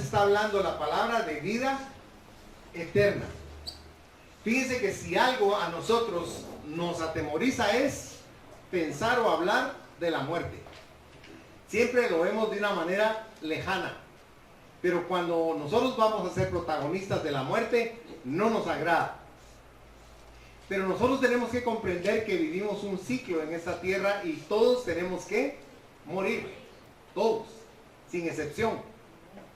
está hablando la palabra de vida eterna. Fíjense que si algo a nosotros nos atemoriza es pensar o hablar de la muerte. Siempre lo vemos de una manera lejana. Pero cuando nosotros vamos a ser protagonistas de la muerte, no nos agrada. Pero nosotros tenemos que comprender que vivimos un ciclo en esta tierra y todos tenemos que morir. Todos, sin excepción.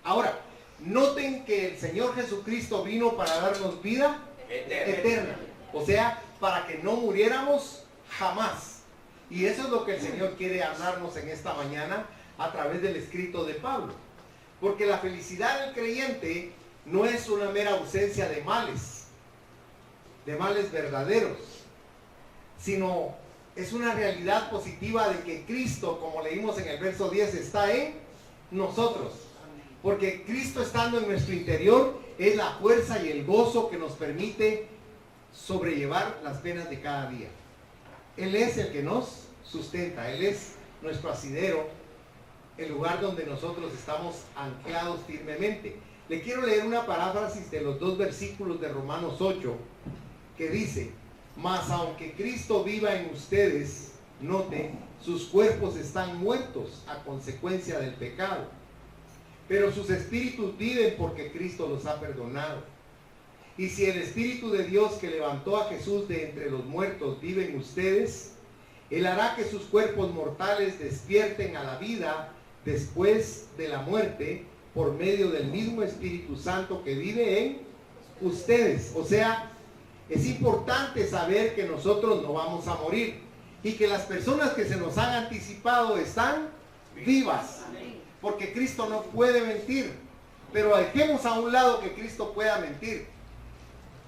Ahora, noten que el Señor Jesucristo vino para darnos vida eterna. O sea, para que no muriéramos jamás. Y eso es lo que el Señor quiere hablarnos en esta mañana a través del escrito de Pablo. Porque la felicidad del creyente no es una mera ausencia de males verdaderos, sino es una realidad positiva de que Cristo, como leímos en el verso 10, está en nosotros. Porque Cristo estando en nuestro interior es la fuerza y el gozo que nos permite sobrellevar las penas de cada día. Él es el que nos sustenta, Él es nuestro asidero, el lugar donde nosotros estamos anclados firmemente. Le quiero leer una paráfrasis de los 2 versículos de Romanos 8, que dice: mas aunque Cristo viva en ustedes, note, sus cuerpos están muertos a consecuencia del pecado, pero sus espíritus viven porque Cristo los ha perdonado. Y si el Espíritu de Dios que levantó a Jesús de entre los muertos vive en ustedes, Él hará que sus cuerpos mortales despierten a la vida después de la muerte por medio del mismo Espíritu Santo que vive en ustedes. O sea, es importante saber que nosotros no vamos a morir y que las personas que se nos han anticipado están vivas, porque Cristo no puede mentir. Pero dejemos a un lado que Cristo pueda mentir.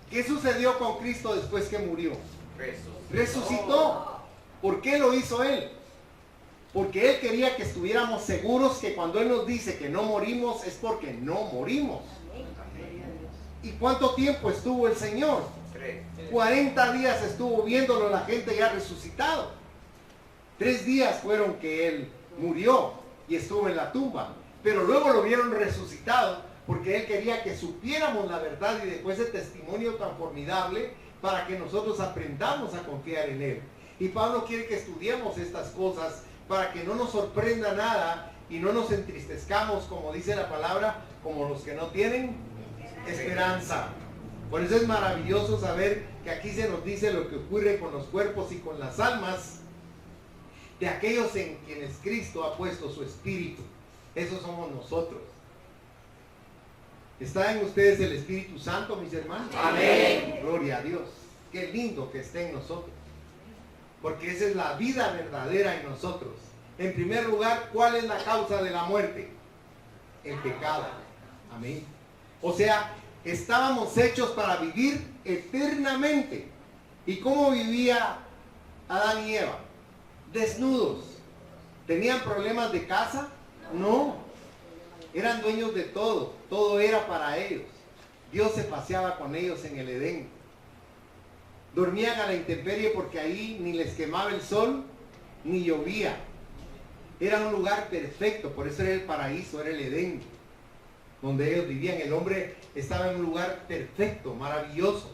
¿Qué sucedió con Cristo después que murió? Resucitó. ¿Por qué lo hizo Él? Porque Él quería que estuviéramos seguros que cuando Él nos dice que no morimos es porque no morimos. ¿Y cuánto tiempo estuvo el Señor? 40 días estuvo viéndolo la gente ya resucitado. 3 días fueron que Él murió y estuvo en la tumba. Pero luego lo vieron resucitado porque Él quería que supiéramos la verdad y después ese testimonio tan formidable para que nosotros aprendamos a confiar en Él. Y Pablo quiere que estudiemos estas cosas para que no nos sorprenda nada y no nos entristezcamos, como dice la palabra, como los que no tienen esperanza. Por eso es maravilloso saber que aquí se nos dice lo que ocurre con los cuerpos y con las almas de aquellos en quienes Cristo ha puesto su espíritu. Esos somos nosotros. ¿Está en ustedes el Espíritu Santo, mis hermanos? Amén. Gloria a Dios. Qué lindo que esté en nosotros. Porque esa es la vida verdadera en nosotros. En primer lugar, ¿cuál es la causa de la muerte? El pecado. Amén. O sea, estábamos hechos para vivir eternamente. ¿Y cómo vivía Adán y Eva? Desnudos. ¿Tenían problemas de casa? No. Eran dueños de todo. Todo era para ellos. Dios se paseaba con ellos en el Edén. Dormían a la intemperie porque ahí ni les quemaba el sol, ni llovía. Era un lugar perfecto, por eso era el paraíso, era el Edén, donde ellos vivían. El hombre estaba en un lugar perfecto, maravilloso.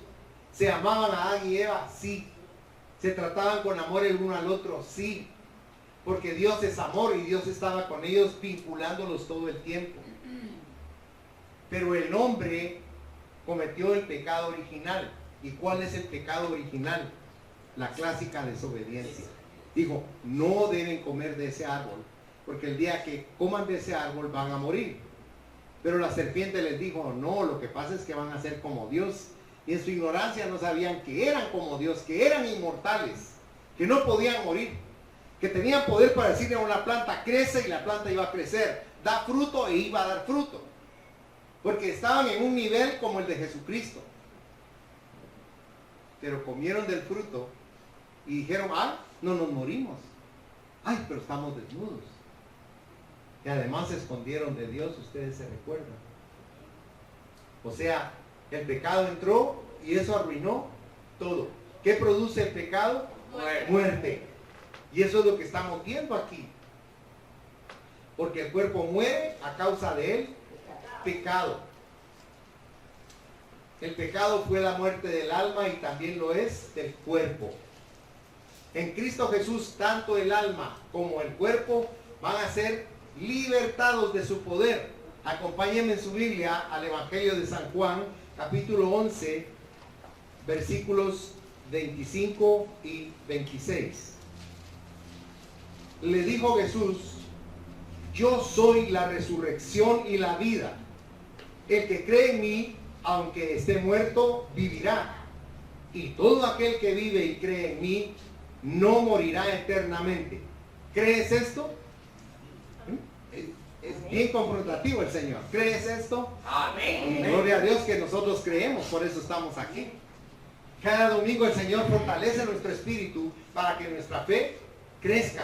¿Se amaban a Adán y Eva? Sí. ¿Se trataban con amor el uno al otro? Sí. Porque Dios es amor y Dios estaba con ellos vinculándolos todo el tiempo. Pero el hombre cometió el pecado original. ¿Y cuál es el pecado original? La clásica desobediencia. Dijo, no deben comer de ese árbol, porque el día que coman de ese árbol van a morir. Pero la serpiente les dijo, no, lo que pasa es que van a ser como Dios. Y en su ignorancia no sabían que eran como Dios, que eran inmortales, que no podían morir, que tenían poder para decirle a una planta, crece, y la planta iba a crecer, da fruto e iba a dar fruto. Porque estaban en un nivel como el de Jesucristo. Pero comieron del fruto y dijeron, no nos morimos. Ay, pero estamos desnudos. Y además se escondieron de Dios, ustedes se recuerdan. O sea, el pecado entró y eso arruinó todo. ¿Qué produce el pecado? Muerte. Y eso es lo que estamos viendo aquí. Porque el cuerpo muere a causa de él pecado. El pecado fue la muerte del alma y también lo es del cuerpo. En Cristo Jesús, tanto el alma como el cuerpo van a ser libertados de su poder. Acompáñenme en su Biblia al Evangelio de San Juan, capítulo 11, versículos 25 y 26. Le dijo Jesús: yo soy la resurrección y la vida. El que cree en mí, aunque esté muerto, vivirá. Y todo aquel que vive y cree en mí, no morirá eternamente. ¿Crees esto? Es bien confrontativo el Señor. ¿Crees esto? Amén. Gloria a Dios que nosotros creemos, por eso estamos aquí. Cada domingo el Señor fortalece nuestro espíritu para que nuestra fe crezca.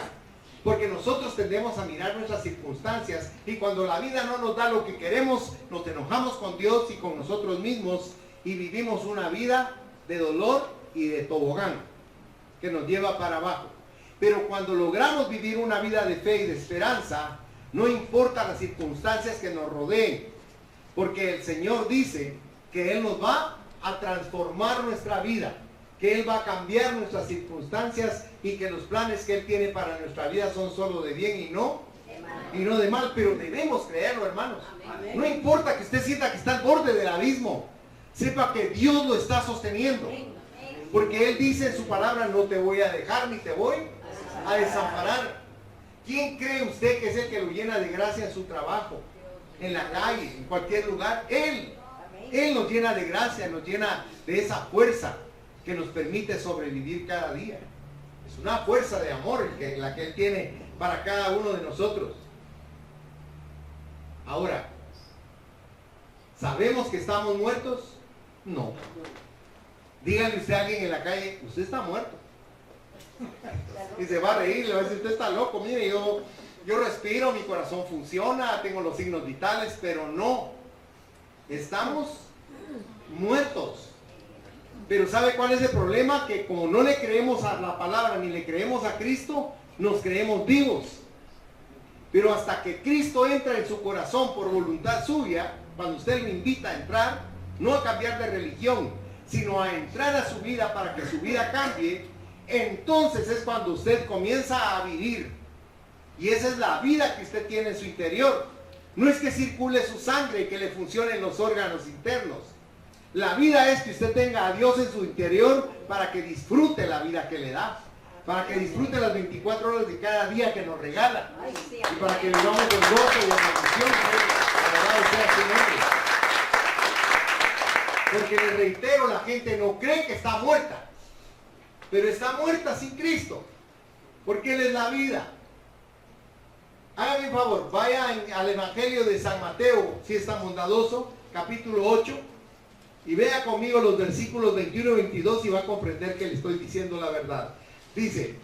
Porque nosotros tendemos a mirar nuestras circunstancias y cuando la vida no nos da lo que queremos, nos enojamos con Dios y con nosotros mismos y vivimos una vida de dolor y de tobogán que nos lleva para abajo. Pero cuando logramos vivir una vida de fe y de esperanza, no importa las circunstancias que nos rodeen, porque el Señor dice que Él nos va a transformar nuestra vida, que Él va a cambiar nuestras circunstancias y que los planes que Él tiene para nuestra vida son solo de bien y no de mal, pero debemos creerlo, hermanos. Amén. No importa que usted sienta que está al borde del abismo, sepa que Dios lo está sosteniendo, porque Él dice en su palabra: no te voy a dejar ni te voy a desamparar. ¿Quién cree usted que es el que lo llena de gracia en su trabajo, en la calle, en cualquier lugar? Él nos llena de gracia, nos llena de esa fuerza que nos permite sobrevivir cada día. Es una fuerza de amor la que Él tiene para cada uno de nosotros. Ahora, ¿sabemos que estamos muertos? No. Dígale usted a alguien en la calle: usted está muerto. Y se va a reír, le va a decir: usted está loco, mire, yo respiro, mi corazón funciona, tengo los signos vitales, pero no. Estamos muertos. Pero ¿sabe cuál es el problema? Que como no le creemos a la palabra ni le creemos a Cristo, nos creemos vivos. Pero hasta que Cristo entra en su corazón por voluntad suya, cuando usted lo invita a entrar, no a cambiar de religión, sino a entrar a su vida para que su vida cambie, entonces es cuando usted comienza a vivir. Y esa es la vida que usted tiene en su interior. No es que circule su sangre y que le funcionen los órganos internos. La vida es que usted tenga a Dios en su interior para que disfrute la vida que le da, para que disfrute las 24 horas de cada día que nos regala, y para que vivamos con gozo y bendición. Alabado sea su nombre. Porque les reitero, la gente no cree que está muerta, pero está muerta sin Cristo, porque Él es la vida. Hágame un favor, vaya al Evangelio de San Mateo, si es tan bondadoso, capítulo 8, y vea conmigo los versículos 21 y 22 y va a comprender que le estoy diciendo la verdad. Dice: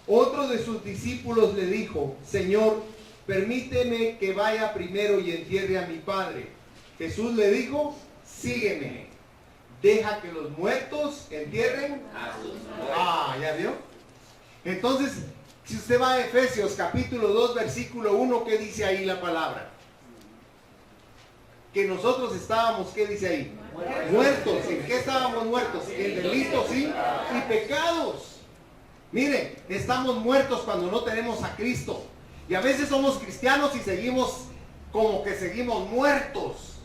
otro de sus discípulos le dijo: Señor, permíteme que vaya primero y entierre a mi padre. Jesús le dijo: sígueme. Deja que los muertos entierren a sus muertos. ¿Ya vio? Entonces, si usted va a Efesios capítulo 2, versículo 1, ¿qué dice ahí la palabra? Que nosotros estábamos, ¿qué dice ahí? Muertos. ¿En qué estábamos muertos? En delitos y pecados. Miren, estamos muertos cuando no tenemos a Cristo. Y a veces somos cristianos y seguimos como que seguimos muertos.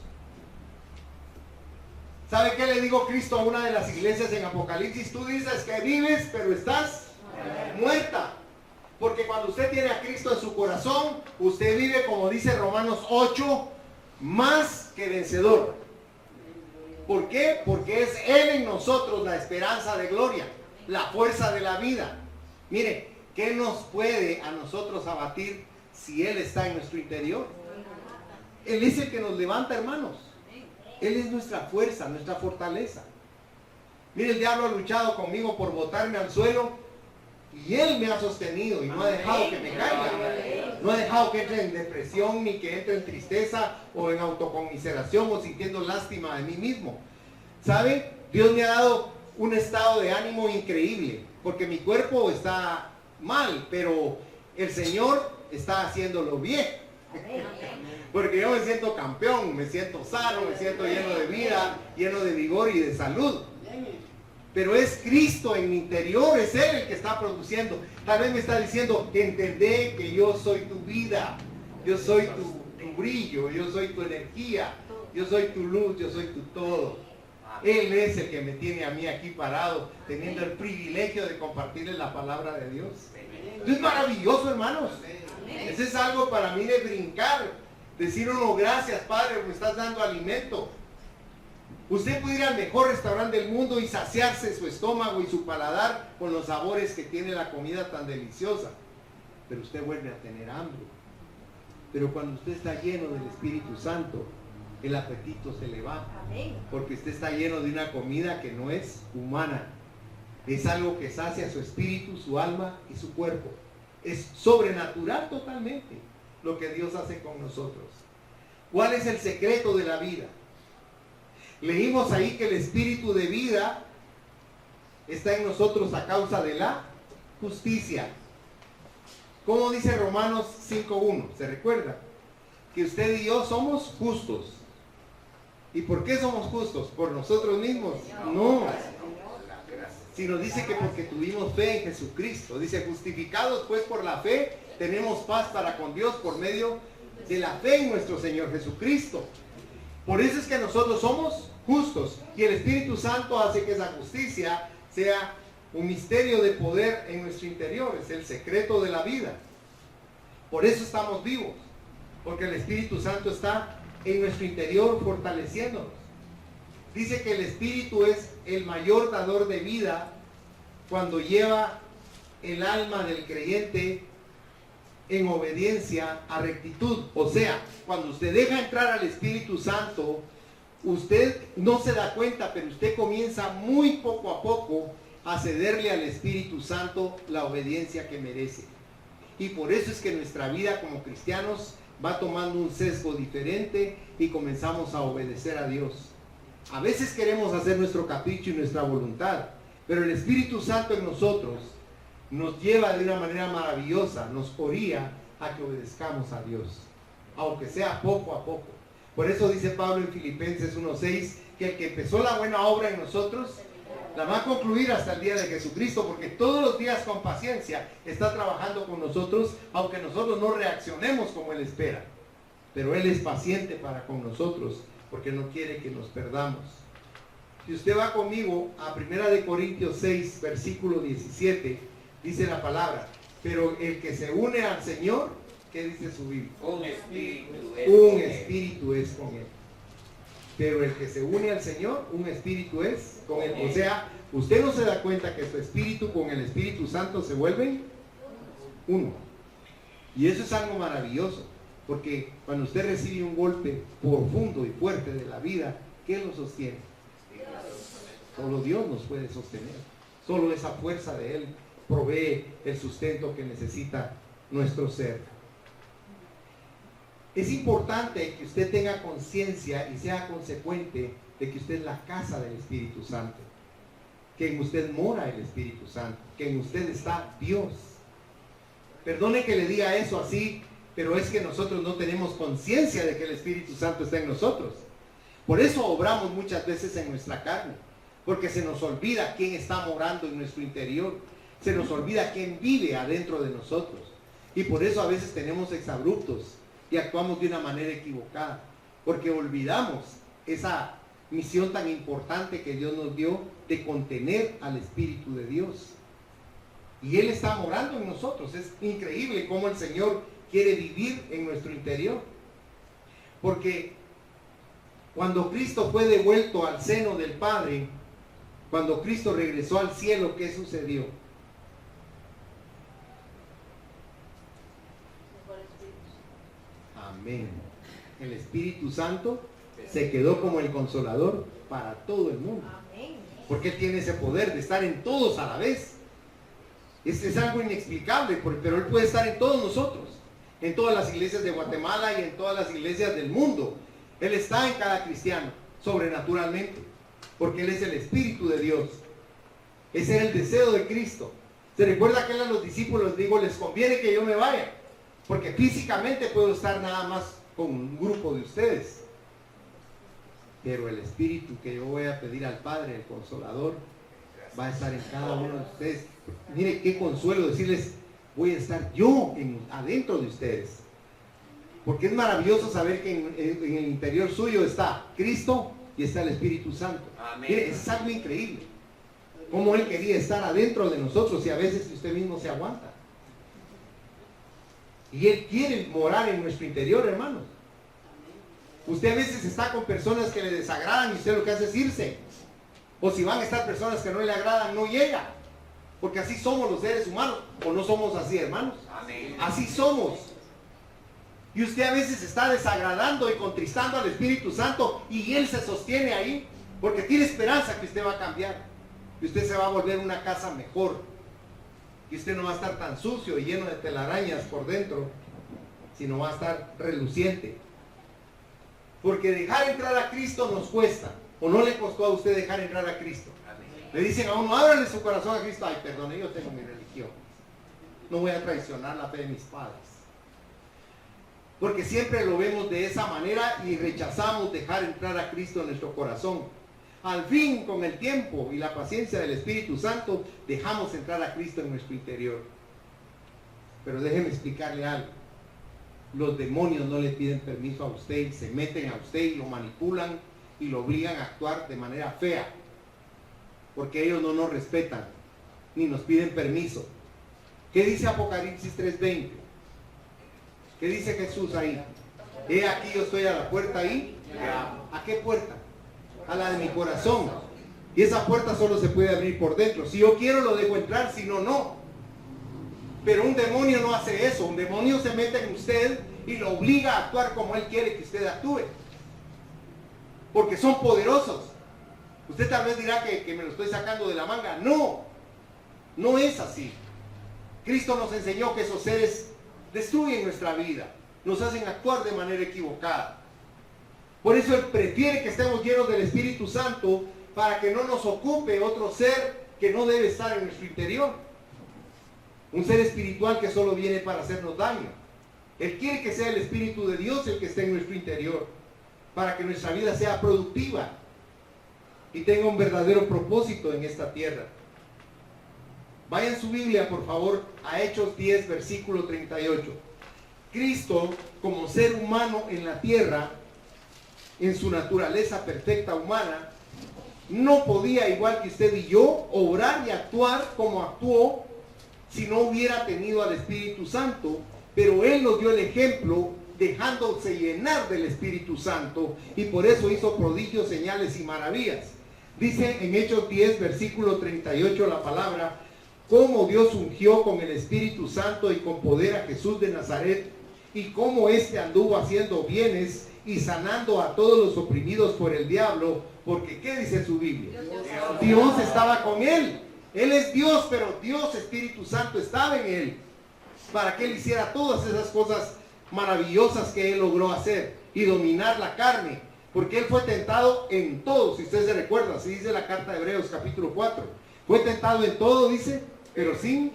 ¿Sabe qué le digo Cristo a una de las iglesias en Apocalipsis? Tú dices que vives, pero estás muerta. Porque cuando usted tiene a Cristo en su corazón, usted vive, como dice Romanos 8, más que vencedor. ¿Por qué? Porque es Él en nosotros la esperanza de gloria, la fuerza de la vida. Mire, ¿qué nos puede a nosotros abatir si Él está en nuestro interior? Él es el que nos levanta, hermanos. Él es nuestra fuerza, nuestra fortaleza. Mire, el diablo ha luchado conmigo por botarme al suelo y Él me ha sostenido y no ha dejado que me caiga. No ha dejado que entre en depresión, ni que entre en tristeza o en autoconmiseración o sintiendo lástima de mí mismo. ¿Sabe? Dios me ha dado un estado de ánimo increíble, porque mi cuerpo está mal, pero el Señor está haciéndolo bien. Porque yo me siento campeón, me siento sano, me siento lleno de vida, lleno de vigor y de salud. Pero es Cristo en mi interior, es Él el que está produciendo. Tal vez me está diciendo, entendé que yo soy tu vida, yo soy tu brillo, yo soy tu energía, yo soy tu luz, yo soy tu todo. Él es el que me tiene a mí aquí parado, teniendo el privilegio de compartirles la palabra de Dios. Esto es maravilloso, hermanos. Eso es algo para mí de brincar, decir uno, gracias Padre, me estás dando alimento. Usted puede ir al mejor restaurante del mundo y saciarse su estómago y su paladar con los sabores que tiene la comida tan deliciosa, pero usted vuelve a tener hambre. Pero cuando usted está lleno del Espíritu Santo, el apetito se le va, porque usted está lleno de una comida que no es humana, es algo que sacia su espíritu, su alma y su cuerpo. Es sobrenatural totalmente lo que Dios hace con nosotros. ¿Cuál es el secreto de la vida? Leímos ahí que el espíritu de vida está en nosotros a causa de la justicia. ¿Cómo dice Romanos 5:1? ¿Se recuerda? Que usted y yo somos justos. ¿Y por qué somos justos? ¿Por nosotros mismos? No. Sino dice que porque tuvimos fe en Jesucristo. Dice, justificados pues por la fe, tenemos paz para con Dios por medio de la fe en nuestro Señor Jesucristo. Por eso es que nosotros somos justos. Y el Espíritu Santo hace que esa justicia sea un misterio de poder en nuestro interior. Es el secreto de la vida. Por eso estamos vivos. Porque el Espíritu Santo está en nuestro interior fortaleciéndonos. Dice que el Espíritu es el mayor dador de vida cuando lleva el alma del creyente en obediencia a rectitud. O sea, cuando usted deja entrar al Espíritu Santo, usted no se da cuenta, pero usted comienza muy poco a poco a cederle al Espíritu Santo la obediencia que merece. Y por eso es que nuestra vida como cristianos va tomando un sesgo diferente y comenzamos a obedecer a Dios. A veces queremos hacer nuestro capricho y nuestra voluntad, pero el Espíritu Santo en nosotros nos lleva de una manera maravillosa, nos orilla a que obedezcamos a Dios, aunque sea poco a poco. Por eso dice Pablo en Filipenses 1:6, que el que empezó la buena obra en nosotros, la va a concluir hasta el día de Jesucristo, porque todos los días con paciencia está trabajando con nosotros, aunque nosotros no reaccionemos como Él espera. Pero Él es paciente para con nosotros, porque no quiere que nos perdamos. Si usted va conmigo a 1 Corintios 6, versículo 17, dice la palabra, pero el que se une al Señor, ¿qué dice su Biblia? Un espíritu es con Él. Pero el que se une al Señor, un espíritu es con Él. O sea, usted no se da cuenta que su espíritu con el Espíritu Santo se vuelven uno. Y eso es algo maravilloso, porque cuando usted recibe un golpe profundo y fuerte de la vida, ¿qué lo sostiene? Solo Dios nos puede sostener. Solo esa fuerza de Él provee el sustento que necesita nuestro ser. Es importante que usted tenga conciencia y sea consecuente de que usted es la casa del Espíritu Santo, que en usted mora el Espíritu Santo, que en usted está Dios. Perdone que le diga eso así, pero es que nosotros no tenemos conciencia de que el Espíritu Santo está en nosotros. Por eso obramos muchas veces en nuestra carne, porque se nos olvida quién está morando en nuestro interior, se nos olvida quién vive adentro de nosotros. Y por eso a veces tenemos exabruptos y actuamos de una manera equivocada, porque olvidamos esa misión tan importante que Dios nos dio de contener al Espíritu de Dios. Y Él está morando en nosotros. Es increíble cómo el Señor quiere vivir en nuestro interior. Porque cuando Cristo fue devuelto al seno del Padre, cuando Cristo regresó al cielo, ¿qué sucedió? Amén. El Espíritu Santo se quedó como el consolador para todo el mundo. Porque Él tiene ese poder de estar en todos a la vez. Es algo inexplicable, pero Él puede estar en todos nosotros, en todas las iglesias de Guatemala y en todas las iglesias del mundo. Él está en cada cristiano, sobrenaturalmente, porque Él es el Espíritu de Dios. Ese era el deseo de Cristo. Se recuerda que Él a los discípulos dijo, les conviene que yo me vaya, Porque físicamente puedo estar nada más con un grupo de ustedes. Pero el Espíritu que yo voy a pedir al Padre, el Consolador, va a estar en cada uno de ustedes. Mire qué consuelo decirles, voy a estar yo adentro de ustedes. Porque es maravilloso saber que en el interior suyo está Cristo y está el Espíritu Santo. Amén. Mire, es algo increíble. Como Él quería estar adentro de nosotros y a veces usted mismo se aguanta. Y Él quiere morar en nuestro interior, hermanos. Usted a veces está con personas que le desagradan y usted lo que hace es irse. O si van a estar personas que no le agradan, no llega. Porque así somos los seres humanos. ¿O no somos así, hermanos? Amén. Así somos. Y usted a veces está desagradando y contristando al Espíritu Santo y Él se sostiene ahí porque tiene esperanza que usted va a cambiar. Y usted se va a volver una casa mejor. Y usted no va a estar tan sucio y lleno de telarañas por dentro, sino va a estar reluciente. Porque dejar entrar a Cristo nos cuesta. ¿O no le costó a usted dejar entrar a Cristo? Le dicen a uno, ábrale su corazón a Cristo. Ay, perdone, yo tengo mi religión. No voy a traicionar la fe de mis padres. Porque siempre lo vemos de esa manera y rechazamos dejar entrar a Cristo en nuestro corazón. Al fin, con el tiempo y la paciencia del Espíritu Santo, dejamos entrar a Cristo en nuestro interior. Pero déjeme explicarle algo. Los demonios no le piden permiso a usted, se meten a usted y lo manipulan y lo obligan a actuar de manera fea. Porque ellos no nos respetan, ni nos piden permiso. ¿Qué dice Apocalipsis 3:20? ¿Qué dice Jesús ahí? He aquí yo estoy a la puerta ahí. ¿A qué puerta? A la de mi corazón. Y esa puerta solo se puede abrir por dentro. Si yo quiero lo dejo entrar, si no, no. Pero un demonio no hace eso. Un demonio se mete en usted y lo obliga a actuar como él quiere que usted actúe. Porque son poderosos. Usted tal vez dirá que me lo estoy sacando de la manga. No, no es así. Cristo nos enseñó que esos seres destruyen nuestra vida, nos hacen actuar de manera equivocada. Por eso Él prefiere que estemos llenos del Espíritu Santo para que no nos ocupe otro ser que no debe estar en nuestro interior. Un ser espiritual que solo viene para hacernos daño. Él quiere que sea el Espíritu de Dios el que esté en nuestro interior, para que nuestra vida sea productiva y tenga un verdadero propósito en esta tierra. Vayan su Biblia, por favor, a Hechos 10, versículo 38. Cristo, como ser humano en la tierra, en su naturaleza perfecta humana, no podía, igual que usted y yo, obrar y actuar como actuó si no hubiera tenido al Espíritu Santo, pero Él nos dio el ejemplo dejándose llenar del Espíritu Santo y por eso hizo prodigios, señales y maravillas. Dice en Hechos 10, versículo 38 la palabra: cómo Dios ungió con el Espíritu Santo y con poder a Jesús de Nazaret, y cómo éste anduvo haciendo bienes y sanando a todos los oprimidos por el diablo, porque ¿qué dice su Biblia? Dios estaba con él. Él es Dios, pero Dios, Espíritu Santo, estaba en él, para que él hiciera todas esas cosas maravillosas que él logró hacer, y dominar la carne, porque él fue tentado en todo. Si usted se recuerda, así dice la carta de Hebreos capítulo 4, fue tentado en todo, dice, pero sin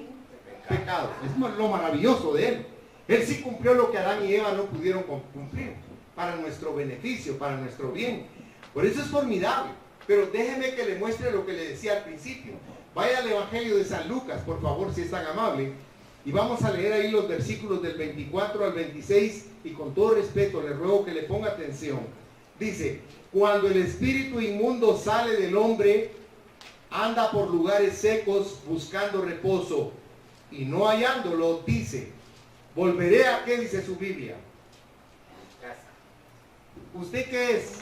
pecado. Es lo maravilloso de él. Él sí cumplió lo que Adán y Eva no pudieron cumplir, para nuestro beneficio, para nuestro bien. Por eso es formidable. Pero déjeme que le muestre lo que le decía al principio. Vaya al Evangelio de San Lucas, por favor, si es tan amable, y vamos a leer ahí los versículos del 24 al 26, y con todo respeto le ruego que le ponga atención. Dice: cuando el espíritu inmundo sale del hombre, anda por lugares secos buscando reposo, y no hallándolo, dice: volveré a, ¿qué dice su Biblia? ¿Usted qué es?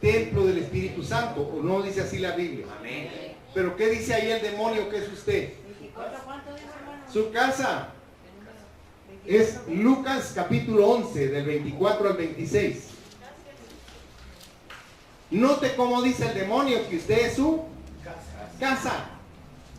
Templo del Espíritu Santo, ¿o no dice así la Biblia? Amén. Pero ¿qué dice ahí el demonio que es usted? Su casa. Es Lucas capítulo 11, del 24 al 26. Note cómo dice el demonio que usted es su casa.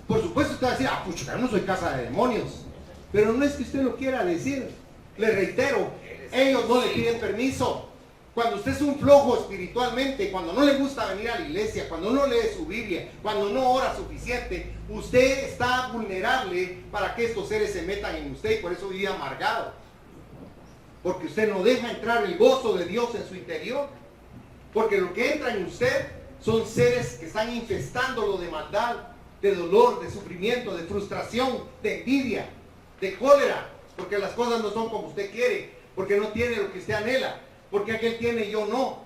Por supuesto usted va a decir: ah, pucha, yo no soy casa de demonios. Pero no es que usted lo quiera decir. Le reitero, ellos no le piden permiso. Cuando usted es un flojo espiritualmente, cuando no le gusta venir a la iglesia, cuando no lee su Biblia, cuando no ora suficiente, usted está vulnerable para que estos seres se metan en usted y por eso vive amargado. Porque usted no deja entrar el gozo de Dios en su interior. Porque lo que entra en usted son seres que están infestándolo de maldad, de dolor, de sufrimiento, de frustración, de envidia, de cólera. Porque las cosas no son como usted quiere, porque no tiene lo que usted anhela, porque aquel tiene y yo no.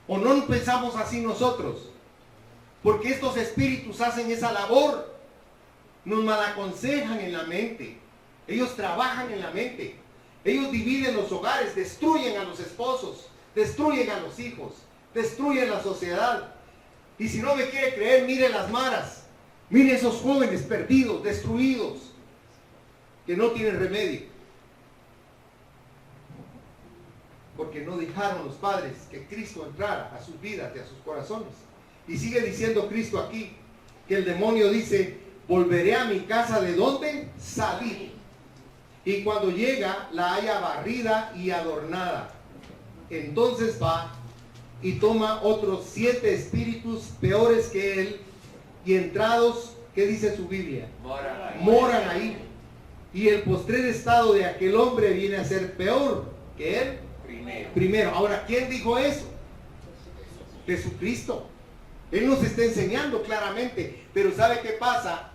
O no pensamos así nosotros, porque estos espíritus hacen esa labor, nos malaconsejan en la mente, ellos trabajan en la mente, ellos dividen los hogares, destruyen a los esposos, destruyen a los hijos, destruyen la sociedad. Y si no me quiere creer, mire las maras, mire esos jóvenes perdidos, destruidos, que no tienen remedio, porque no dejaron los padres que Cristo entrara a sus vidas y a sus corazones. Y sigue diciendo Cristo aquí, que el demonio dice, volveré a mi casa, ¿de dónde? Salí. Y cuando llega, la halla barrida y adornada. Entonces va y toma otros 7 espíritus peores que él, y entrados, ¿qué dice su Biblia? Moran ahí. Y el postrer estado de aquel hombre viene a ser peor que él primero. Ahora, ¿quién dijo eso? Jesucristo. Él nos está enseñando claramente. Pero ¿sabe qué pasa?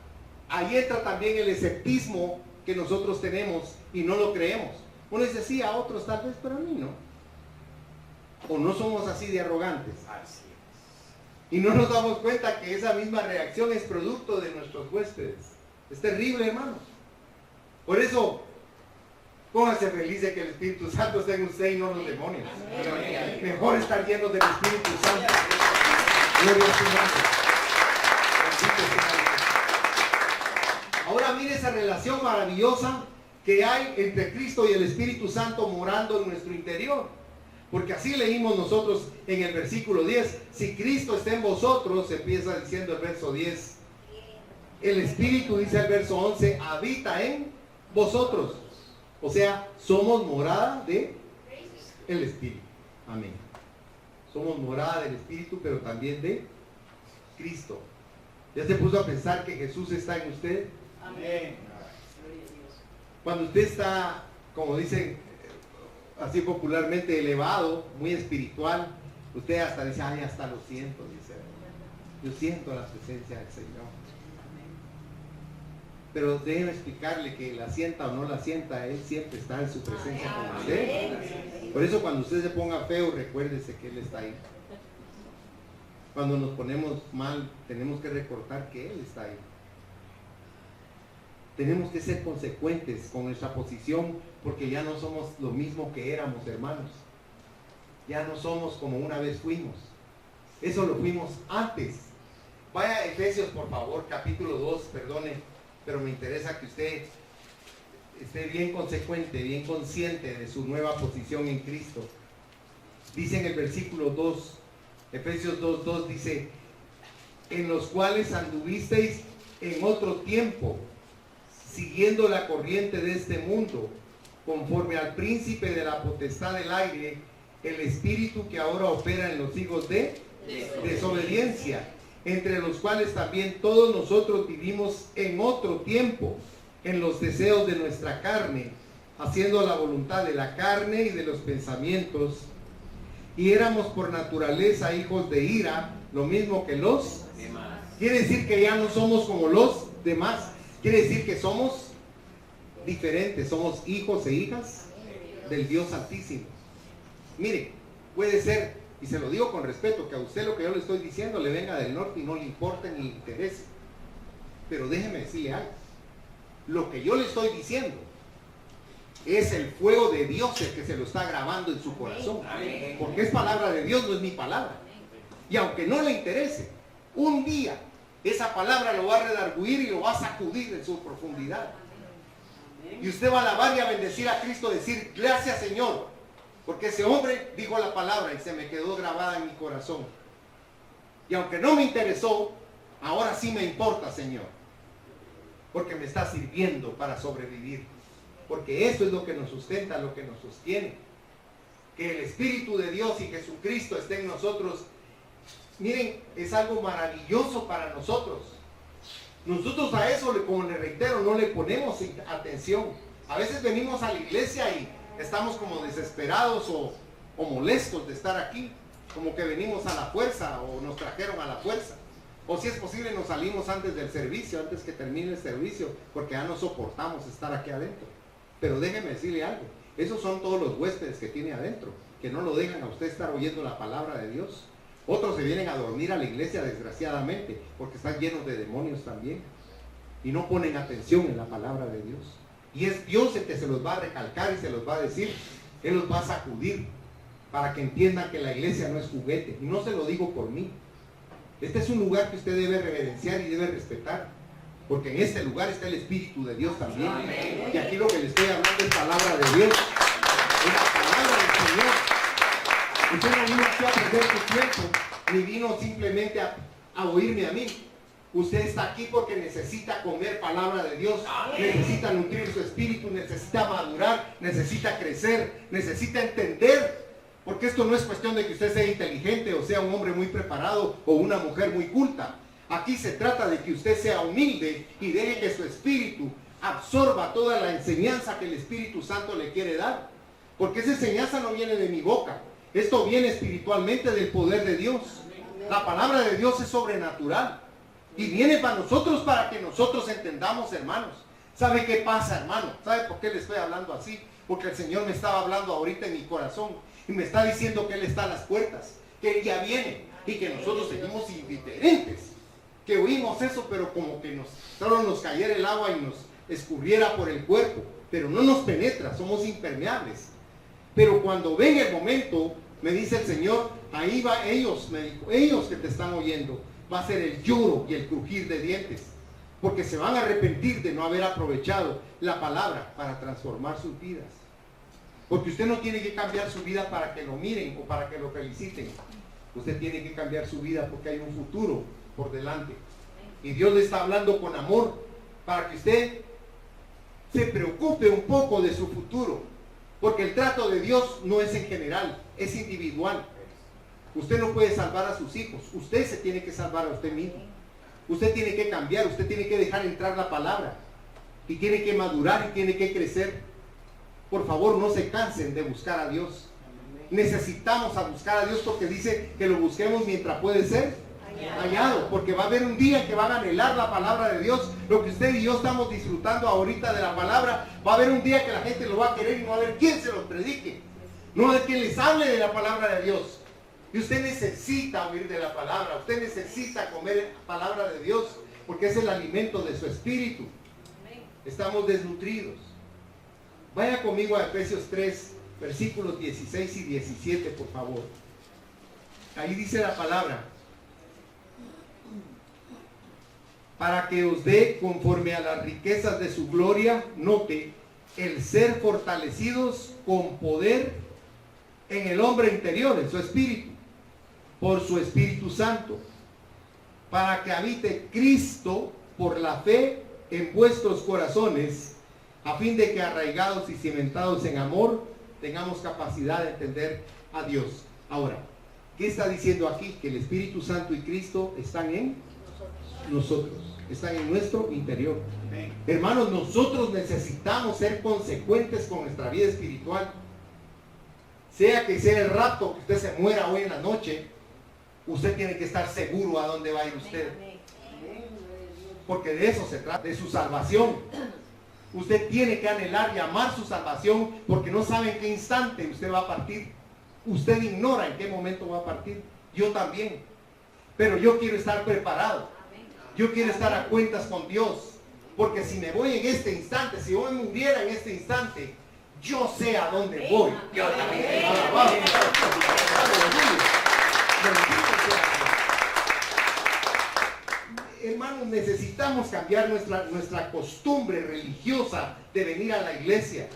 Ahí entra también el escepticismo que nosotros tenemos y no lo creemos. Uno dice sí, a otros tal vez, pero a mí no. O no somos así de arrogantes. Y no nos damos cuenta que esa misma reacción es producto de nuestros huéspedes. Es terrible, hermanos. Por eso, póngase feliz de que el Espíritu Santo esté en usted y no los demonios. Amén. Mejor estar llenos del Espíritu Santo. Gloria a su nombre. Ahora mire esa relación maravillosa que hay entre Cristo y el Espíritu Santo morando en nuestro interior. Porque así leímos nosotros en el versículo 10. Si Cristo está en vosotros, empieza diciendo el verso 10. El Espíritu, dice el verso 11, habita en vosotros. O sea, somos morada de el Espíritu. Amén. Somos morada del Espíritu, pero también de Cristo. ¿Ya se puso a pensar que Jesús está en usted? Amén. Cuando usted está, como dicen así popularmente, elevado, muy espiritual, usted hasta dice, ay, hasta lo siento, dice. Yo siento la presencia del Señor. Pero déjeme explicarle que la sienta o no la sienta, Él siempre está en su presencia con usted. Por eso cuando usted se ponga feo, recuérdese que Él está ahí. Cuando nos ponemos mal, tenemos que recordar que Él está ahí. Tenemos que ser consecuentes con nuestra posición, porque ya no somos lo mismo que éramos, hermanos. Ya no somos como una vez fuimos. Eso lo fuimos antes. Vaya a Efesios, por favor, capítulo 2, perdone. Pero me interesa que usted esté bien consecuente, bien consciente de su nueva posición en Cristo. Dice en el versículo 2, Efesios 2:2 dice, en los cuales anduvisteis en otro tiempo, siguiendo la corriente de este mundo, conforme al príncipe de la potestad del aire, el espíritu que ahora opera en los hijos de desobediencia, entre los cuales también todos nosotros vivimos en otro tiempo, en los deseos de nuestra carne, haciendo la voluntad de la carne y de los pensamientos, y éramos por naturaleza hijos de ira, lo mismo que los demás. Quiere decir que ya no somos como los demás, quiere decir que somos diferentes, somos hijos e hijas del Dios Altísimo. Mire, puede ser, y se lo digo con respeto, que a usted lo que yo le estoy diciendo le venga del norte y no le importe ni le interese. Pero déjeme decirle algo. Lo que yo le estoy diciendo es el fuego de Dios el que se lo está grabando en su corazón. Porque es palabra de Dios, no es mi palabra. Y aunque no le interese, un día esa palabra lo va a redarguir y lo va a sacudir en su profundidad. Y usted va a alabar y a bendecir a Cristo, decir, gracias Señor, porque ese hombre dijo la palabra y se me quedó grabada en mi corazón. Y aunque no me interesó, ahora sí me importa, Señor, porque me está sirviendo para sobrevivir. Porque eso es lo que nos sustenta, lo que nos sostiene. que el Espíritu de Dios y Jesucristo esté en nosotros, miren, es algo maravilloso para nosotros. Nosotros a eso, como le reitero, no le ponemos atención. A veces venimos a la iglesia y estamos como desesperados o molestos de estar aquí, como que venimos a la fuerza o nos trajeron a la fuerza. O si es posible nos salimos antes del servicio, antes que termine el servicio, porque ya no soportamos estar aquí adentro. Pero déjeme decirle algo, esos son todos los huéspedes que tiene adentro, que no lo dejan a usted estar oyendo la palabra de Dios. Otros se vienen a dormir a la iglesia desgraciadamente, porque están llenos de demonios también, y no ponen atención en la palabra de Dios. Y es Dios el que se los va a recalcar y se los va a decir, Él los va a sacudir, para que entiendan que la iglesia no es juguete. Y no se lo digo por mí. Este es un lugar que usted debe reverenciar y debe respetar, porque en este lugar está el Espíritu de Dios también. Amén. Y aquí lo que le estoy hablando es palabra de Dios, es la palabra del Señor. Usted no vino aquí a perder su tiempo, ni vino simplemente a oírme a mí. Usted está aquí porque necesita comer palabra de Dios, necesita nutrir su espíritu, necesita madurar, necesita crecer, necesita entender. Porque esto no es cuestión de que usted sea inteligente o sea un hombre muy preparado o una mujer muy culta. Aquí se trata de que usted sea humilde y deje que su espíritu absorba toda la enseñanza que el Espíritu Santo le quiere dar. Porque esa enseñanza no viene de mi boca. Esto viene espiritualmente del poder de Dios. La palabra de Dios es sobrenatural. Y viene para nosotros para que nosotros entendamos, hermanos. ¿Sabe qué pasa, hermano? ¿Sabe por qué le estoy hablando así? Porque el Señor me estaba hablando ahorita en mi corazón. Y me está diciendo que Él está a las puertas, que Él ya viene y que nosotros seguimos indiferentes, que oímos eso, pero como que solo nos cayera el agua y nos escurriera por el cuerpo, pero no nos penetra, somos impermeables. Pero cuando ven el momento, me dice el Señor, ahí va ellos, me dijo, ellos que te están oyendo, va a ser el lloro y el crujir de dientes, porque se van a arrepentir de no haber aprovechado la palabra para transformar sus vidas. Porque usted no tiene que cambiar su vida para que lo miren o para que lo feliciten. Usted tiene que cambiar su vida porque hay un futuro por delante. Y Dios le está hablando con amor para que usted se preocupe un poco de su futuro. Porque el trato de Dios no es en general, es individual. Usted no puede salvar a sus hijos. Usted se tiene que salvar a usted mismo. Usted tiene que cambiar, usted tiene que dejar entrar la palabra. Y tiene que madurar y tiene que crecer. Por favor, no se cansen de buscar a Dios. Necesitamos a buscar a Dios porque dice que lo busquemos mientras puede ser hallado. Porque va a haber un día que van a anhelar la palabra de Dios. Lo que usted y yo estamos disfrutando ahorita de la palabra, va a haber un día que la gente lo va a querer y no va a haber quien se los predique. No va a haber quien les hable de la palabra de Dios. Y usted necesita oír de la palabra. Usted necesita comer palabra de Dios porque es el alimento de su espíritu. Estamos desnutridos. Vaya conmigo a Efesios 3, versículos 16 y 17, por favor. Ahí dice la palabra. Para que os dé conforme a las riquezas de su gloria, note, el ser fortalecidos con poder en el hombre interior, en su espíritu, por su Espíritu Santo, para que habite Cristo por la fe en vuestros corazones, a fin de que arraigados y cimentados en amor, tengamos capacidad de entender a Dios. Ahora, ¿qué está diciendo aquí? Que el Espíritu Santo y Cristo están en nosotros, están en nuestro interior. Hermanos, nosotros necesitamos ser consecuentes con nuestra vida espiritual. Sea que sea el rapto, que usted se muera hoy en la noche, usted tiene que estar seguro a dónde va a ir usted. Porque de eso se trata, de su salvación. Usted tiene que anhelar y amar su salvación porque no sabe en qué instante usted va a partir. Usted ignora en qué momento va a partir. Yo también. Pero yo quiero estar preparado. Yo quiero estar a cuentas con Dios. Porque si me voy en este instante, si yo me muriera en este instante, yo sé a dónde voy. Yo también. Hermanos, necesitamos cambiar nuestra costumbre religiosa de venir a la iglesia,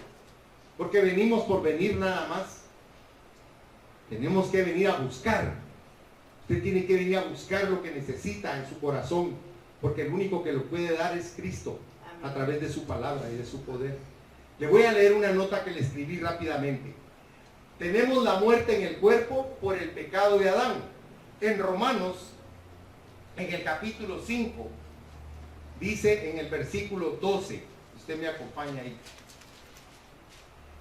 porque venimos por venir nada más. Tenemos que venir a buscar. Usted tiene que venir a buscar lo que necesita en su corazón, porque el único que lo puede dar es Cristo, a través de su palabra y de su poder. Le voy a leer una nota que le escribí rápidamente. tenemos la muerte en el cuerpo por el pecado de Adán. En Romanos, en el capítulo 5, dice en el versículo 12, usted me acompaña ahí.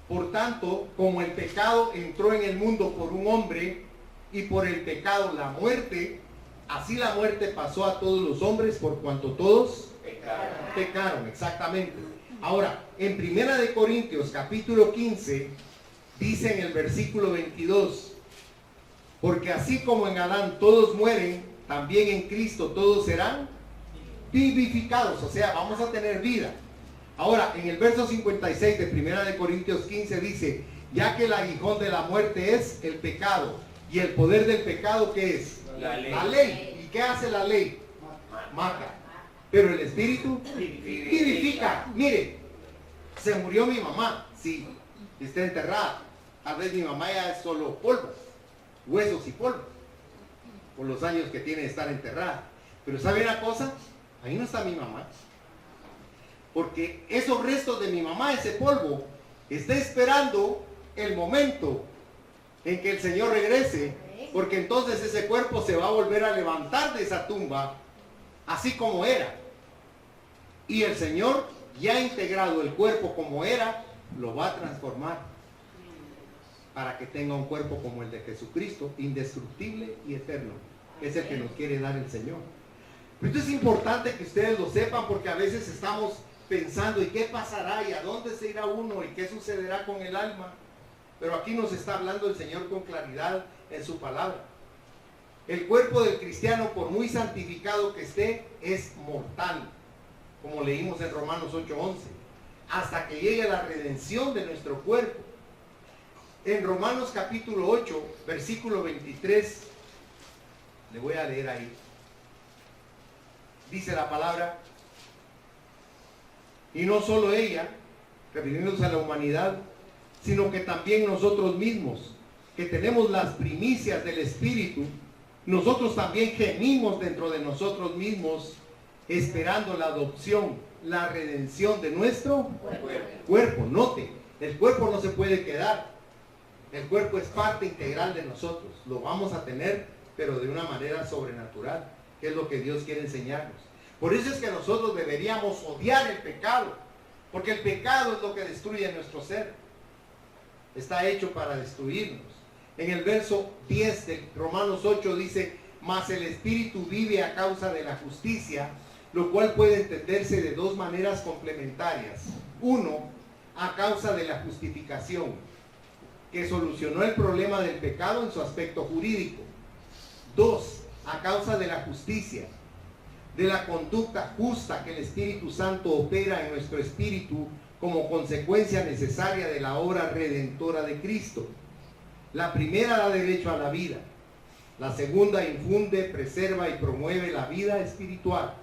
Por tanto, como el pecado entró en el mundo por un hombre, y por el pecado la muerte, así la muerte pasó a todos los hombres por cuanto todos pecaron, exactamente. Ahora, en Primera de Corintios capítulo 15, dice en el versículo 22, porque así como en Adán todos mueren, también en Cristo todos serán vivificados, o sea, vamos a tener vida. Ahora, en el verso 56 de Primera de Corintios 15 dice, ya que el aguijón de la muerte es el pecado, y el poder del pecado, ¿qué es? La ley. La ley. ¿Y qué hace la ley? Mata. Pero el Espíritu vivifica. Mire, se murió mi mamá, sí, está enterrada. Tal vez mi mamá ya es solo polvo, huesos y polvo, por los años que tiene de estar enterrada. Pero ¿sabe una cosa? Ahí no está mi mamá. Porque esos restos de mi mamá, ese polvo, está esperando el momento en que el Señor regrese, porque entonces ese cuerpo se va a volver a levantar de esa tumba, así como era. Y el Señor, ya ha integrado el cuerpo como era, lo va a transformar para que tenga un cuerpo como el de Jesucristo, indestructible y eterno. Es el que nos quiere dar el Señor. Pero esto es importante que ustedes lo sepan, porque a veces estamos pensando, ¿y qué pasará? ¿Y a dónde se irá uno? ¿Y qué sucederá con el alma? Pero aquí nos está hablando el Señor con claridad en su palabra. El cuerpo del cristiano, por muy santificado que esté, es mortal, como leímos en Romanos 8:11, hasta que llegue la redención de nuestro cuerpo. En Romanos capítulo 8, versículo 23, le voy a leer ahí. Dice la palabra, y no solo ella, refiriéndose a la humanidad, sino que también nosotros mismos, que tenemos las primicias del Espíritu, nosotros también gemimos dentro de nosotros mismos, esperando la adopción, la redención de nuestro cuerpo. Note, el cuerpo no se puede quedar, el cuerpo es parte integral de nosotros, lo vamos a tener, pero de una manera sobrenatural, que es lo que Dios quiere enseñarnos. Por eso es que nosotros deberíamos odiar el pecado, porque el pecado es lo que destruye nuestro ser. Está hecho para destruirnos. En el verso 10 de Romanos 8 dice, mas el Espíritu vive a causa de la justicia, lo cual puede entenderse de dos maneras complementarias. Uno, a causa de la justificación, que solucionó el problema del pecado en su aspecto jurídico. Dos, a causa de la justicia, de la conducta justa que el Espíritu Santo opera en nuestro espíritu como consecuencia necesaria de la obra redentora de Cristo. La primera da derecho a la vida, la segunda infunde, preserva y promueve la vida espiritual.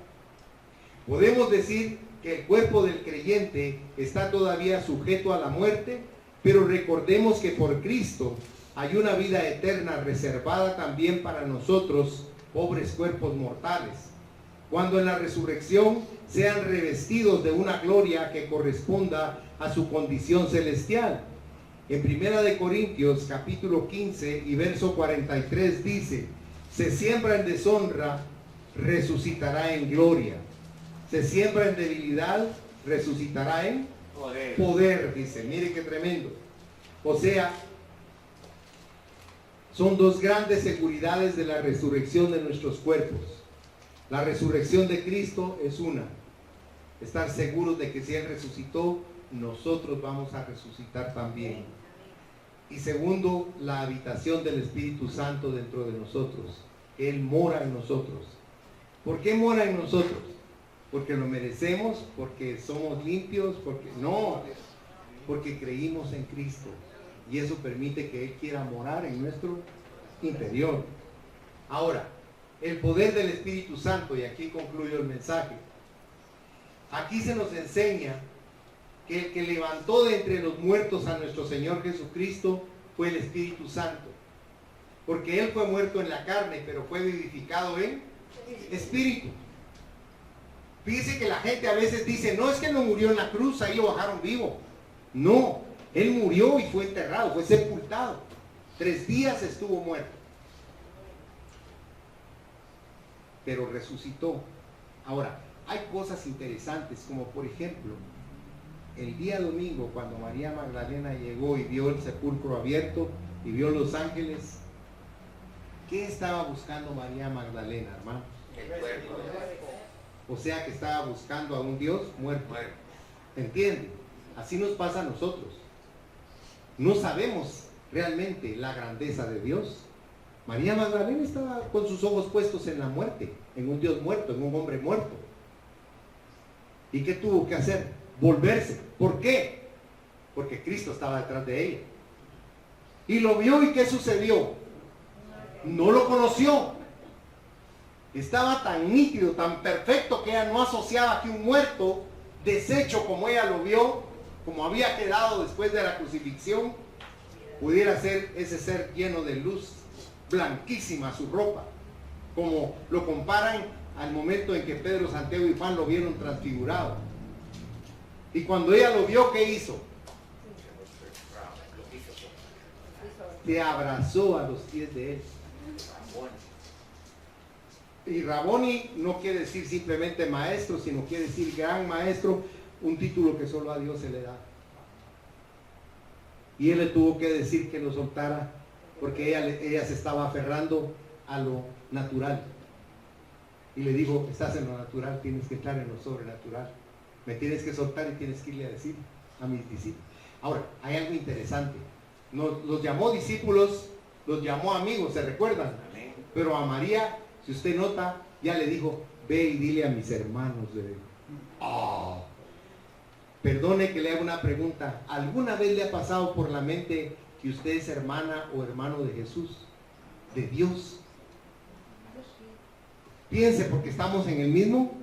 Podemos decir que el cuerpo del creyente está todavía sujeto a la muerte, pero recordemos que por Cristo hay una vida eterna reservada también para nosotros, pobres cuerpos mortales, cuando en la resurrección sean revestidos de una gloria que corresponda a su condición celestial. En Primera de Corintios capítulo 15 y verso 43 dice, se siembra en deshonra, resucitará en gloria. Se siembra en debilidad, resucitará en poder, dice. Mire qué tremendo. O sea, son dos grandes seguridades de la resurrección de nuestros cuerpos. La resurrección de Cristo es una. Estar seguros de que si Él resucitó, nosotros vamos a resucitar también. Y segundo, la habitación del Espíritu Santo dentro de nosotros. Él mora en nosotros. ¿Por qué mora en nosotros? ¿Porque lo merecemos? ¿Porque somos limpios? No, porque creímos en Cristo. Y eso permite que Él quiera morar en nuestro interior. Ahora, el poder del Espíritu Santo, y aquí concluyo el mensaje. Aquí se nos enseña que el que levantó de entre los muertos a nuestro Señor Jesucristo fue el Espíritu Santo. Porque Él fue muerto en la carne, pero fue vivificado en espíritu. Fíjese que la gente a veces dice, no es que no murió en la cruz, ahí lo bajaron vivo. No, Él murió y fue enterrado, fue sepultado. 3 días estuvo muerto. Pero resucitó. Ahora, hay cosas interesantes, como por ejemplo, el día domingo, cuando María Magdalena llegó y vio el sepulcro abierto y vio los ángeles, ¿qué estaba buscando María Magdalena, hermano? El cuerpo. O sea que estaba buscando a un Dios muerto. ¿Entiende? Así nos pasa a nosotros. No sabemos realmente la grandeza de Dios. María Magdalena estaba con sus ojos puestos en la muerte, en un Dios muerto, en un hombre muerto. ¿Y qué tuvo que hacer? Volverse. ¿Por qué? Porque Cristo estaba detrás de ella. Y lo vio, ¿y qué sucedió? No lo conoció. Estaba tan nítido, tan perfecto, que ella no asociaba que un muerto deshecho como ella lo vio, como había quedado después de la crucifixión, pudiera ser ese ser lleno de luz, blanquísima su ropa, como lo comparan al momento en que Pedro, Santiago y Juan lo vieron transfigurado. Y cuando ella lo vio, ¿qué hizo? Se abrazó a los pies de él. Y Raboni no quiere decir simplemente maestro, sino quiere decir gran maestro, un título que solo a Dios se le da. Y él le tuvo que decir que lo soltara, porque ella se estaba aferrando a lo natural. Y le dijo, estás en lo natural, tienes que estar en lo sobrenatural. Me tienes que soltar y tienes que irle a decir a mis discípulos. Ahora, hay algo interesante. Los llamó discípulos, los llamó amigos, ¿se recuerdan? Pero a María, si usted nota, ya le dijo, ve y dile a mis hermanos. Oh. Perdone que le haga una pregunta. ¿Alguna vez le ha pasado por la mente que usted es hermana o hermano de Jesús? De Dios. Piense, porque estamos en el mismo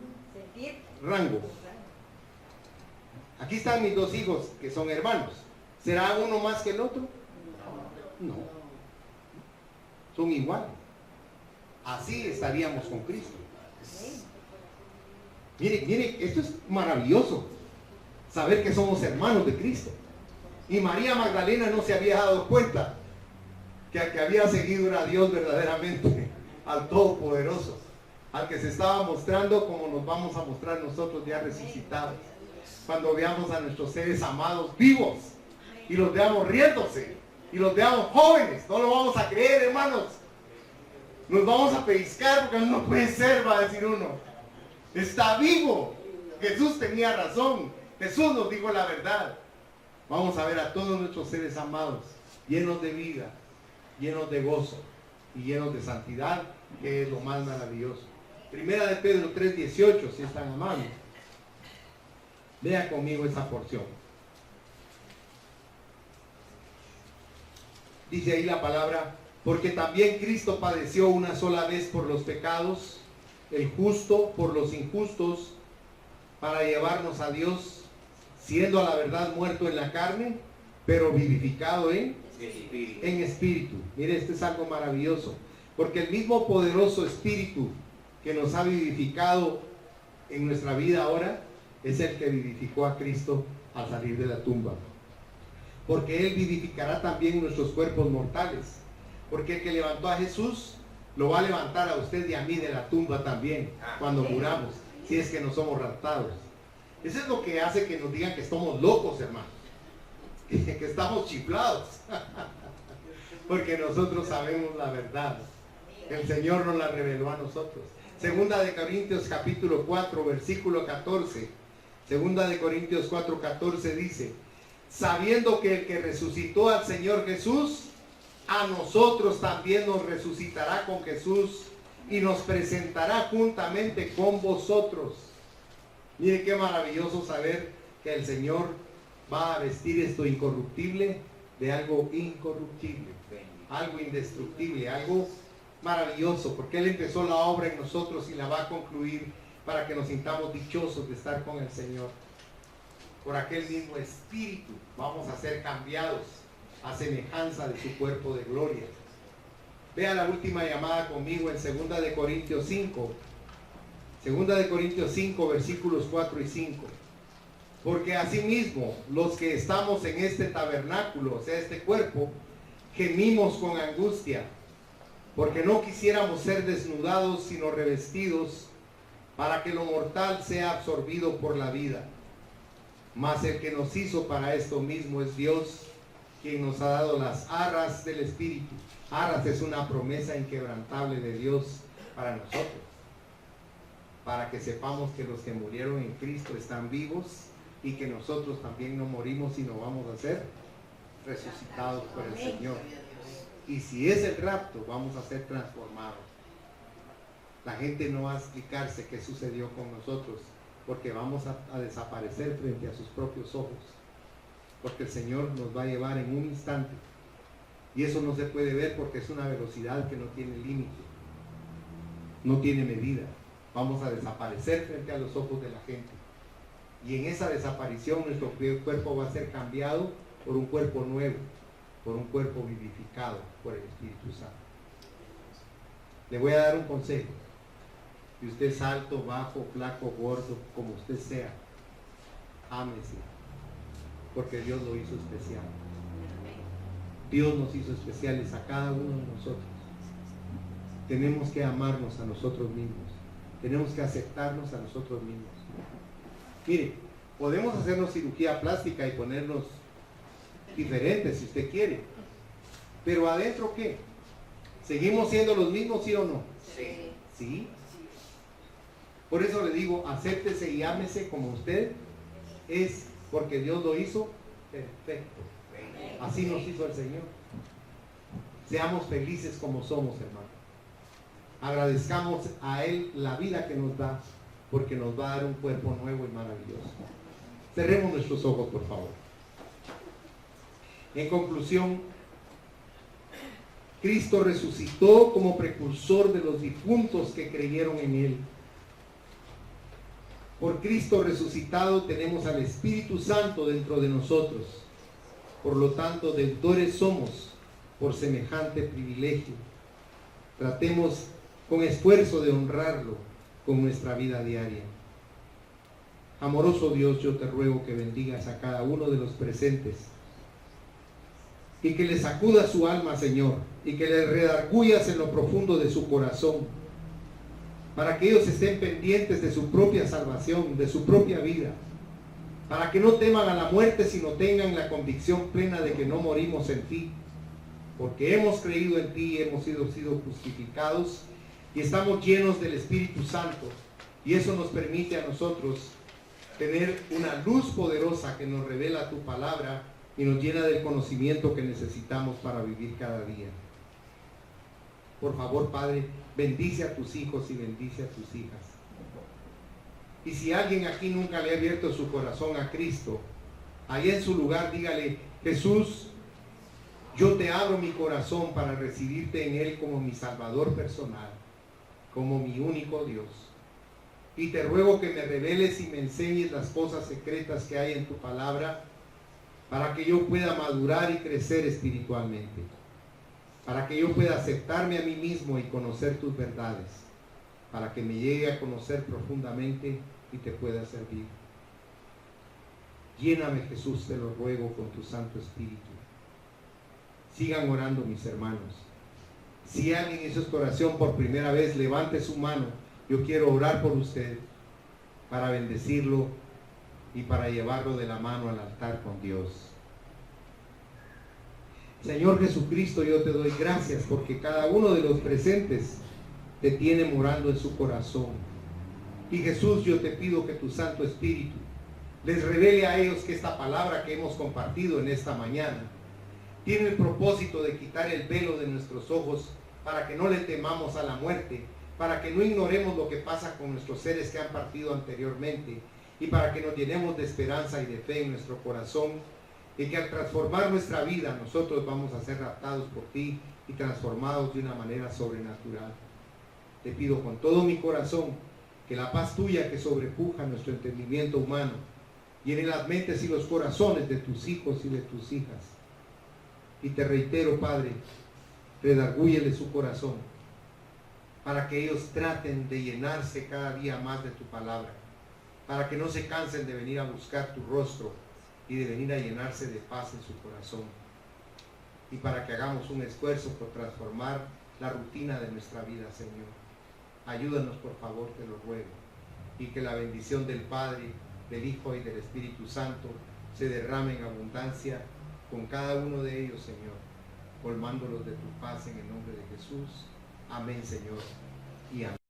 rango. Aquí están mis 2 hijos que son hermanos. ¿Será uno más que el otro? No. Son iguales. Así estaríamos con Cristo. Mire, esto es maravilloso. Saber que somos hermanos de Cristo. Y María Magdalena no se había dado cuenta que al que había seguido era Dios verdaderamente, al Todopoderoso, al que se estaba mostrando como nos vamos a mostrar nosotros ya resucitados. Cuando veamos a nuestros seres amados vivos y los veamos riéndose y los veamos jóvenes, no lo vamos a creer, hermanos. Nos vamos a pellizcar porque no puede ser, va a decir uno. Está vivo. Jesús tenía razón. Jesús nos dijo la verdad. Vamos a ver a todos nuestros seres amados llenos de vida, llenos de gozo y llenos de santidad, que es lo más maravilloso. Primera de Pedro 3:18, si es tan amable. Vea conmigo esa porción. Dice ahí la palabra, porque también Cristo padeció una sola vez por los pecados, el justo por los injustos, para llevarnos a Dios, siendo a la verdad muerto en la carne, pero vivificado en espíritu. Mire, esto es algo maravilloso, porque el mismo poderoso espíritu que nos ha vivificado en nuestra vida ahora, es el que vivificó a Cristo al salir de la tumba. Porque Él vivificará también nuestros cuerpos mortales. Porque el que levantó a Jesús, lo va a levantar a usted y a mí de la tumba también, cuando muramos, si es que no somos raptados. Eso es lo que hace que nos digan que estamos locos, hermanos, que estamos chiflados, porque nosotros sabemos la verdad. El Señor nos la reveló a nosotros. Segunda de Corintios capítulo 4, versículo 14. Segunda de Corintios 4, 14 dice, sabiendo que el que resucitó al Señor Jesús, a nosotros también nos resucitará con Jesús y nos presentará juntamente con vosotros. Mire qué maravilloso saber que el Señor va a vestir esto incorruptible de algo incorruptible, algo indestructible, algo maravilloso, porque Él empezó la obra en nosotros y la va a concluir para que nos sintamos dichosos de estar con el Señor. Por aquel mismo espíritu vamos a ser cambiados a semejanza de su cuerpo de gloria. Vea la última llamada conmigo en 2 de Corintios 5. 2 de Corintios 5, versículos 4 y 5. Porque asimismo, los que estamos en este tabernáculo, o sea, este cuerpo, gemimos con angustia, porque no quisiéramos ser desnudados, sino revestidos, para que lo mortal sea absorbido por la vida. Mas el que nos hizo para esto mismo es Dios, quien nos ha dado las arras del Espíritu. Arras es una promesa inquebrantable de Dios para nosotros, para que sepamos que los que murieron en Cristo están vivos y que nosotros también no morimos, sino vamos a ser resucitados por el Señor. Y si es el rapto, vamos a ser transformados. La gente no va a explicarse qué sucedió con nosotros, porque vamos a desaparecer frente a sus propios ojos, porque el Señor nos va a llevar en un instante, y eso no se puede ver porque es una velocidad que no tiene límite, no tiene medida. Vamos a desaparecer frente a los ojos de la gente, y en esa desaparición nuestro cuerpo va a ser cambiado por un cuerpo nuevo, por un cuerpo vivificado por el Espíritu Santo. Le voy a dar un consejo. Si usted es alto, bajo, flaco, gordo, como usted sea, ámese, porque Dios lo hizo especial. Dios nos hizo especiales a cada uno de nosotros. Tenemos que amarnos a nosotros mismos. Tenemos que aceptarnos a nosotros mismos. Mire, podemos hacernos cirugía plástica y ponernos diferentes si usted quiere. Pero adentro, ¿qué? ¿Seguimos siendo los mismos, sí o no? Sí. ¿Sí? Por eso le digo, acéptese y ámese como usted es, porque Dios lo hizo perfecto. Así nos hizo el Señor. Seamos felices como somos, hermano. Agradezcamos a Él la vida que nos da, porque nos va a dar un cuerpo nuevo y maravilloso. Cerremos nuestros ojos, por favor. En conclusión, Cristo resucitó como precursor de los difuntos que creyeron en Él. Por Cristo resucitado tenemos al Espíritu Santo dentro de nosotros. Por lo tanto, deudores somos por semejante privilegio. Tratemos con esfuerzo de honrarlo con nuestra vida diaria. Amoroso Dios, yo te ruego que bendigas a cada uno de los presentes y que les sacuda su alma, Señor, y que les redargullas en lo profundo de su corazón, para que ellos estén pendientes de su propia salvación, de su propia vida, para que no teman a la muerte, sino tengan la convicción plena de que no morimos en ti, porque hemos creído en ti y hemos sido justificados y estamos llenos del Espíritu Santo, y eso nos permite a nosotros tener una luz poderosa que nos revela tu palabra y nos llena del conocimiento que necesitamos para vivir cada día. Por favor, Padre, bendice a tus hijos y bendice a tus hijas. Y si alguien aquí nunca le ha abierto su corazón a Cristo, ahí en su lugar dígale: Jesús, yo te abro mi corazón para recibirte en Él como mi Salvador personal, como mi único Dios. Y te ruego que me reveles y me enseñes las cosas secretas que hay en tu palabra, para que yo pueda madurar y crecer espiritualmente, para que yo pueda aceptarme a mí mismo y conocer tus verdades, para que me llegue a conocer profundamente y te pueda servir. Lléname, Jesús, te lo ruego, con tu Santo Espíritu. Sigan orando, mis hermanos. Si alguien hizo esta oración por primera vez, levante su mano. Yo quiero orar por usted, para bendecirlo y para llevarlo de la mano al altar con Dios. Señor Jesucristo, yo te doy gracias porque cada uno de los presentes te tiene morando en su corazón. Y Jesús, yo te pido que tu Santo Espíritu les revele a ellos que esta palabra que hemos compartido en esta mañana tiene el propósito de quitar el velo de nuestros ojos para que no le temamos a la muerte, para que no ignoremos lo que pasa con nuestros seres que han partido anteriormente, y para que nos llenemos de esperanza y de fe en nuestro corazón, y que al transformar nuestra vida nosotros vamos a ser raptados por ti y transformados de una manera sobrenatural. Te pido con todo mi corazón que la paz tuya, que sobrepuja nuestro entendimiento humano, llene las mentes y los corazones de tus hijos y de tus hijas. Y te reitero, Padre, redargúyele su corazón para que ellos traten de llenarse cada día más de tu palabra para que no se cansen de venir a buscar tu rostro y de venir a llenarse de paz en su corazón. Y para que hagamos un esfuerzo por transformar la rutina de nuestra vida, Señor. Ayúdanos, por favor, te lo ruego. Y que la bendición del Padre, del Hijo y del Espíritu Santo se derrame en abundancia con cada uno de ellos, Señor, colmándolos de tu paz en el nombre de Jesús. Amén, Señor, y amén.